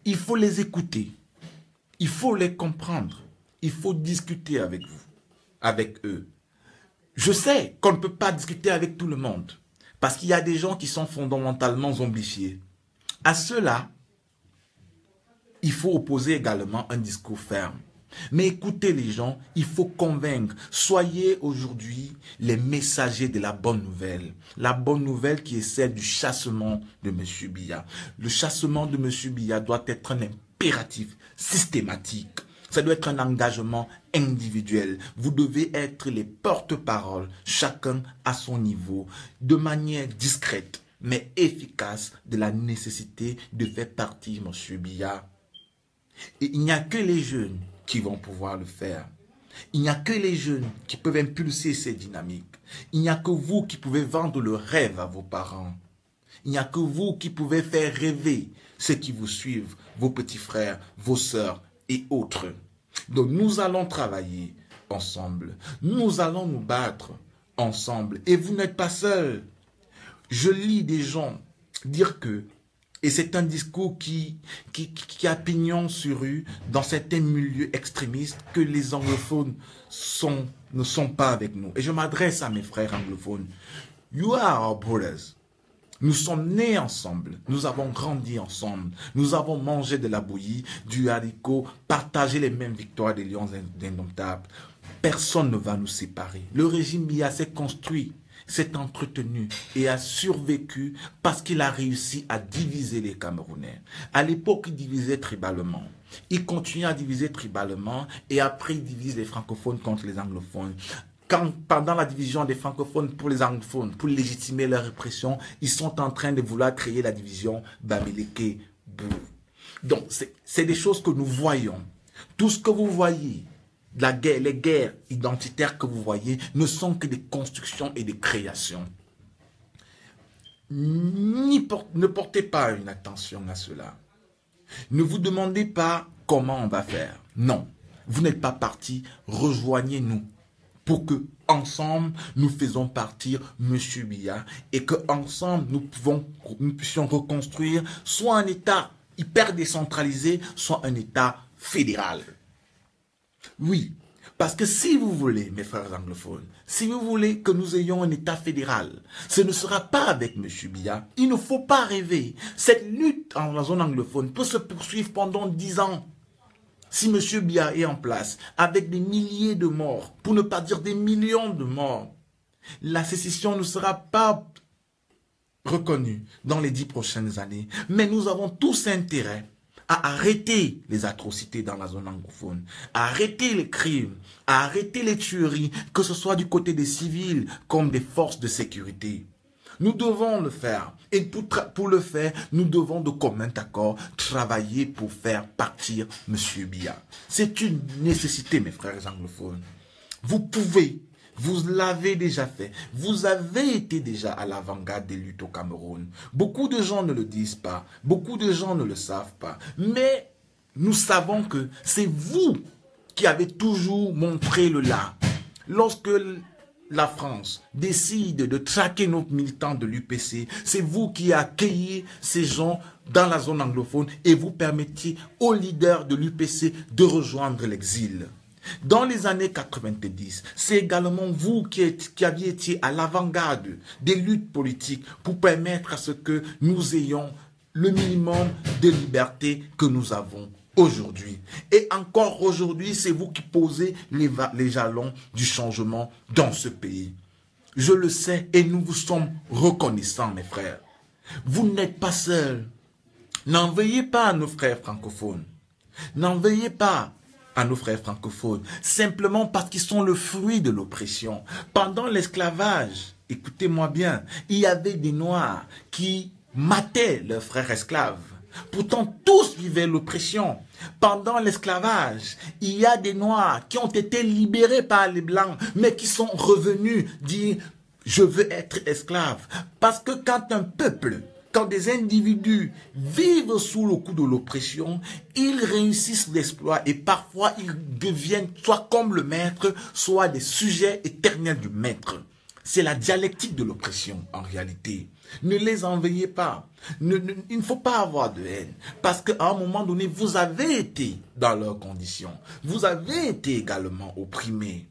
Il faut les écouter. Il faut les comprendre. Il faut discuter avec vous, avec eux. Je sais qu'on ne peut pas discuter avec tout le monde parce qu'il y a des gens qui sont fondamentalement zombifiés. À ceux-là, il faut opposer également un discours ferme. Mais écoutez les gens, il faut convaincre. Soyez aujourd'hui les messagers de la bonne nouvelle. La bonne nouvelle qui est celle du chassement de M. Biya. Le chassement de M. Biya doit être un impératif systématique. Ça doit être un engagement individuel. Vous devez être les porte-paroles, chacun à son niveau, de manière discrète, mais efficace, de la nécessité de faire partie de M. Biya. Et il n'y a que les jeunes qui vont pouvoir le faire. Il n'y a que les jeunes qui peuvent impulser ces dynamiques. Il n'y a que vous qui pouvez vendre le rêve à vos parents. Il n'y a que vous qui pouvez faire rêver ceux qui vous suivent, vos petits frères, vos sœurs et autres. Donc nous allons travailler ensemble. Nous allons nous battre ensemble. Et vous n'êtes pas seuls. Je lis des gens dire que, et c'est un discours qui a pignon sur rue dans certains milieux extrémistes, que les anglophones ne sont pas avec nous. Et je m'adresse à mes frères anglophones. You are our brothers. Nous sommes nés ensemble, nous avons grandi ensemble, nous avons mangé de la bouillie, du haricot, partagé les mêmes victoires des lions indomptables. Personne ne va nous séparer. Le régime Biya s'est construit, s'est entretenu et a survécu parce qu'il a réussi à diviser les Camerounais. À l'époque, il divisait tribalement. Il continue à diviser tribalement et après, il divise les francophones contre les anglophones. Pendant la division des francophones pour les anglophones, pour légitimer leur répression, ils sont en train de vouloir créer la division Bamileke-Bou. Donc, c'est des choses que nous voyons. Tout ce que vous voyez, les guerres identitaires que vous voyez, ne sont que des constructions et des créations. Ne portez pas une attention à cela. Ne vous demandez pas comment on va faire. Non, vous n'êtes pas parti, rejoignez-nous. Pour que ensemble nous faisons partir M. Biya et que ensemble nous puissions reconstruire soit un État hyper décentralisé, soit un État fédéral. Oui, parce que si vous voulez, mes frères anglophones, si vous voulez que nous ayons un État fédéral, ce ne sera pas avec M. Biya. Il ne faut pas rêver. Cette lutte en la zone anglophone peut se poursuivre pendant 10 ans. Si M. Biya est en place, avec des milliers de morts, pour ne pas dire des millions de morts, la sécession ne sera pas reconnue dans les 10 prochaines années. Mais nous avons tous intérêt à arrêter les atrocités dans la zone anglophone, à arrêter les crimes, à arrêter les tueries, que ce soit du côté des civils comme des forces de sécurité. Nous devons le faire. Et pour le faire, nous devons de commun accord travailler pour faire partir M. Biya. C'est une nécessité, mes frères anglophones. Vous pouvez, vous l'avez déjà fait. Vous avez été déjà à l'avant-garde des luttes au Cameroun. Beaucoup de gens ne le disent pas. Beaucoup de gens ne le savent pas. Mais nous savons que c'est vous qui avez toujours montré le là. Lorsque la France décide de traquer nos militants de l'UPC, c'est vous qui accueillez ces gens dans la zone anglophone et vous permettiez aux leaders de l'UPC de rejoindre l'exil. Dans les années 90, c'est également vous qui aviez été à l'avant-garde des luttes politiques pour permettre à ce que nous ayons le minimum de liberté que nous avons aujourd'hui. Et encore aujourd'hui, c'est vous qui posez les jalons du changement dans ce pays. Je le sais et nous vous sommes reconnaissants, mes frères. Vous n'êtes pas seuls. N'en veuillez pas à nos frères francophones. N'en veuillez pas à nos frères francophones, simplement parce qu'ils sont le fruit de l'oppression. Pendant l'esclavage, écoutez-moi bien, il y avait des Noirs qui mataient leurs frères esclaves. Pourtant, tous vivaient l'oppression. Pendant l'esclavage, il y a des Noirs qui ont été libérés par les Blancs, mais qui sont revenus dire « je veux être esclave ». Parce que quand un peuple, quand des individus vivent sous le coup de l'oppression, ils réussissent l'exploit et parfois ils deviennent soit comme le maître, soit des sujets éternels du maître. C'est la dialectique de l'oppression en réalité. Ne les en veuillez pas. Il ne faut pas avoir de haine. Parce qu'à un moment donné, vous avez été dans leurs conditions. Vous avez été également opprimés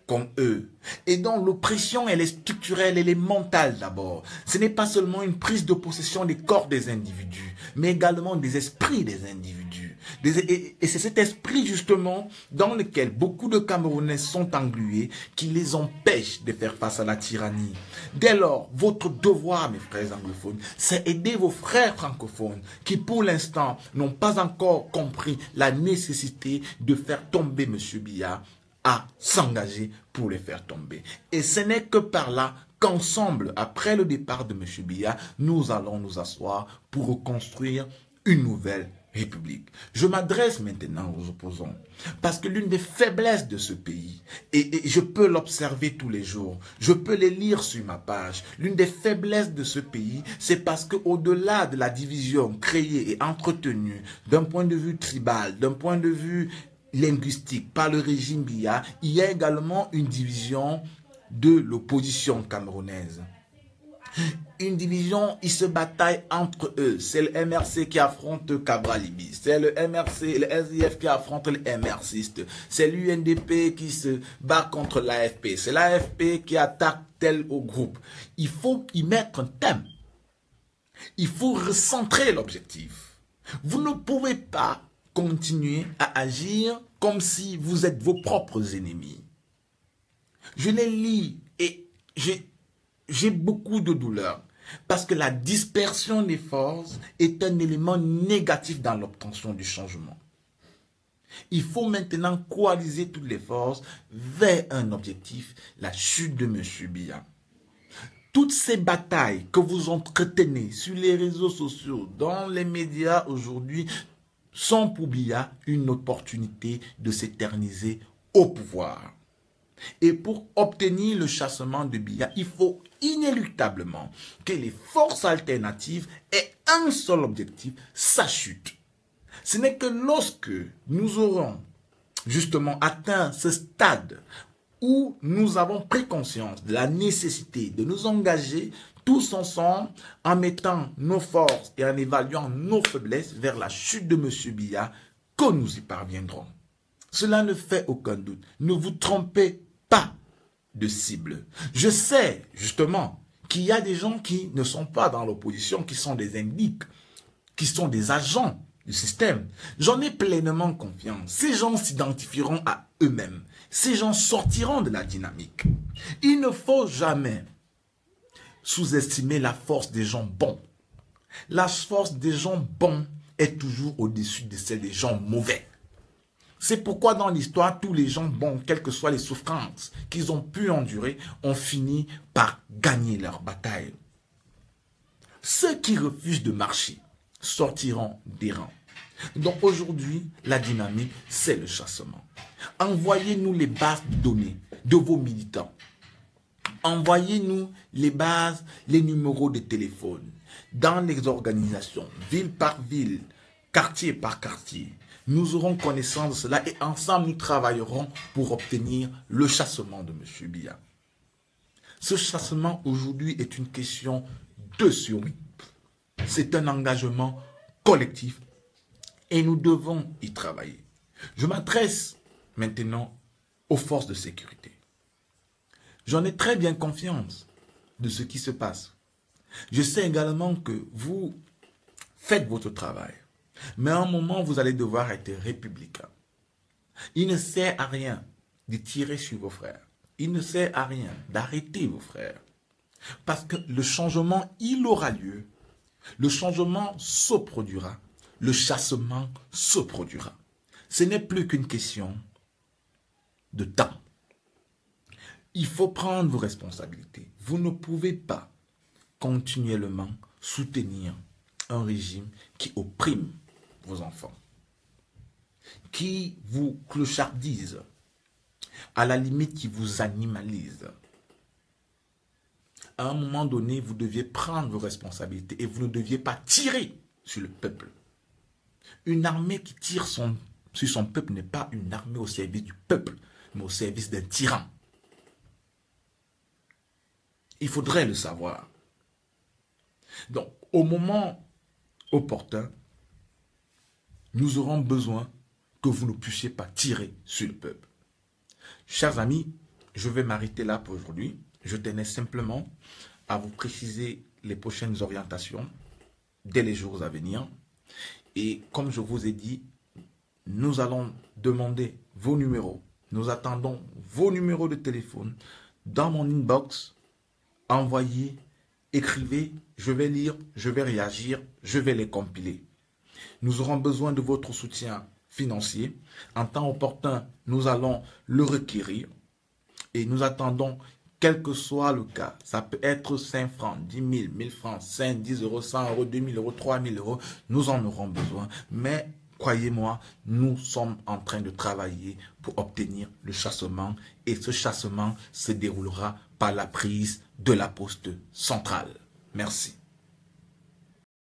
comme eux. Et donc l'oppression, elle est structurelle, elle est mentale d'abord. Ce n'est pas seulement une prise de possession des corps des individus, mais également des esprits des individus. Et c'est cet esprit justement dans lequel beaucoup de Camerounais sont englués qui les empêche de faire face à la tyrannie. Dès lors, votre devoir, mes frères anglophones, c'est aider vos frères francophones qui pour l'instant n'ont pas encore compris la nécessité de faire tomber M. Biya, à s'engager pour les faire tomber. Et ce n'est que par là qu'ensemble, après le départ de M. Biya, nous allons nous asseoir pour reconstruire une nouvelle République. Je m'adresse maintenant aux opposants, parce que l'une des faiblesses de ce pays, et je peux l'observer tous les jours, je peux les lire sur ma page, l'une des faiblesses de ce pays, c'est parce qu'au-delà de la division créée et entretenue d'un point de vue tribal, d'un point de vue linguistique par le régime Biya, il y a également une division de l'opposition camerounaise. Une division, ils se bataillent entre eux. C'est le MRC qui affronte Cabral Libi. C'est le MRC, le SDF qui affronte les MRCistes. C'est l'UNDP qui se bat contre l'AFP. C'est l'AFP qui attaque tel au groupe. Il faut y mettre un thème. Il faut recentrer l'objectif. Vous ne pouvez pas continuer à agir comme si vous êtes vos propres ennemis. Je les lis et j'ai beaucoup de douleur parce que la dispersion des forces est un élément négatif dans l'obtention du changement. Il faut maintenant coaliser toutes les forces vers un objectif, la chute de M. Biya. Toutes ces batailles que vous entretenez sur les réseaux sociaux, dans les médias aujourd'hui, sont pour Biya une opportunité de s'éterniser au pouvoir. Et pour obtenir le chassement de Biya, il faut inéluctablement que les forces alternatives aient un seul objectif, sa chute. Ce n'est que lorsque nous aurons justement atteint ce stade où nous avons pris conscience de la nécessité de nous engager tous ensemble en mettant nos forces et en évaluant nos faiblesses vers la chute de M. Biya que nous y parviendrons. Cela ne fait aucun doute. Ne vous trompez pas de cible. Je sais justement qu'il y a des gens qui ne sont pas dans l'opposition, qui sont des indiques, qui sont des agents du système. J'en ai pleinement confiance. Ces gens s'identifieront à eux-mêmes. Ces gens sortiront de la dynamique. Il ne faut jamais sous-estimer la force des gens bons. La force des gens bons est toujours au-dessus de celle des gens mauvais. C'est pourquoi dans l'histoire, tous les gens bons, quelles que soient les souffrances qu'ils ont pu endurer, ont fini par gagner leur bataille. Ceux qui refusent de marcher sortiront des rangs. Donc aujourd'hui, la dynamique, c'est le chassement. Envoyez-nous les bases de données de vos militants. Envoyez-nous les bases, les numéros de téléphone dans les organisations, ville par ville, quartier par quartier. Nous aurons connaissance de cela et ensemble nous travaillerons pour obtenir le chassement de M. Biya. Ce chassement aujourd'hui est une question de survie. C'est un engagement collectif et nous devons y travailler. Je m'adresse maintenant aux forces de sécurité. J'en ai très bien confiance de ce qui se passe. Je sais également que vous faites votre travail, mais à un moment, vous allez devoir être républicain. Il ne sert à rien de tirer sur vos frères. Il ne sert à rien d'arrêter vos frères. Parce que le changement, il aura lieu. Le changement se produira. Le chassement se produira. Ce n'est plus qu'une question de temps. Il faut prendre vos responsabilités. Vous ne pouvez pas continuellement soutenir un régime qui opprime vos enfants, qui vous clochardise, à la limite qui vous animalise. À un moment donné, vous deviez prendre vos responsabilités et vous ne deviez pas tirer sur le peuple. Une armée qui tire sur son peuple n'est pas une armée au service du peuple, mais au service d'un tyran. Il faudrait le savoir. Donc, au moment opportun, nous aurons besoin que vous ne puissiez pas tirer sur le peuple. Chers amis, je vais m'arrêter là pour aujourd'hui. Je tenais simplement à vous préciser les prochaines orientations dès les jours à venir. Et comme je vous ai dit, nous allons demander vos numéros. Nous attendons vos numéros de téléphone dans mon inbox. Envoyez, écrivez, je vais lire, je vais réagir, je vais les compiler. Nous aurons besoin de votre soutien financier. En temps opportun, nous allons le requérir. Et nous attendons, quel que soit le cas, ça peut être 5 francs, 10 000, 1000 francs, 5, 10 euros, 100 euros, 2000 euros, 3000 euros, nous en aurons besoin. Mais croyez-moi, nous sommes en train de travailler pour obtenir le chassement et ce chassement se déroulera par la prise de la poste centrale. Merci.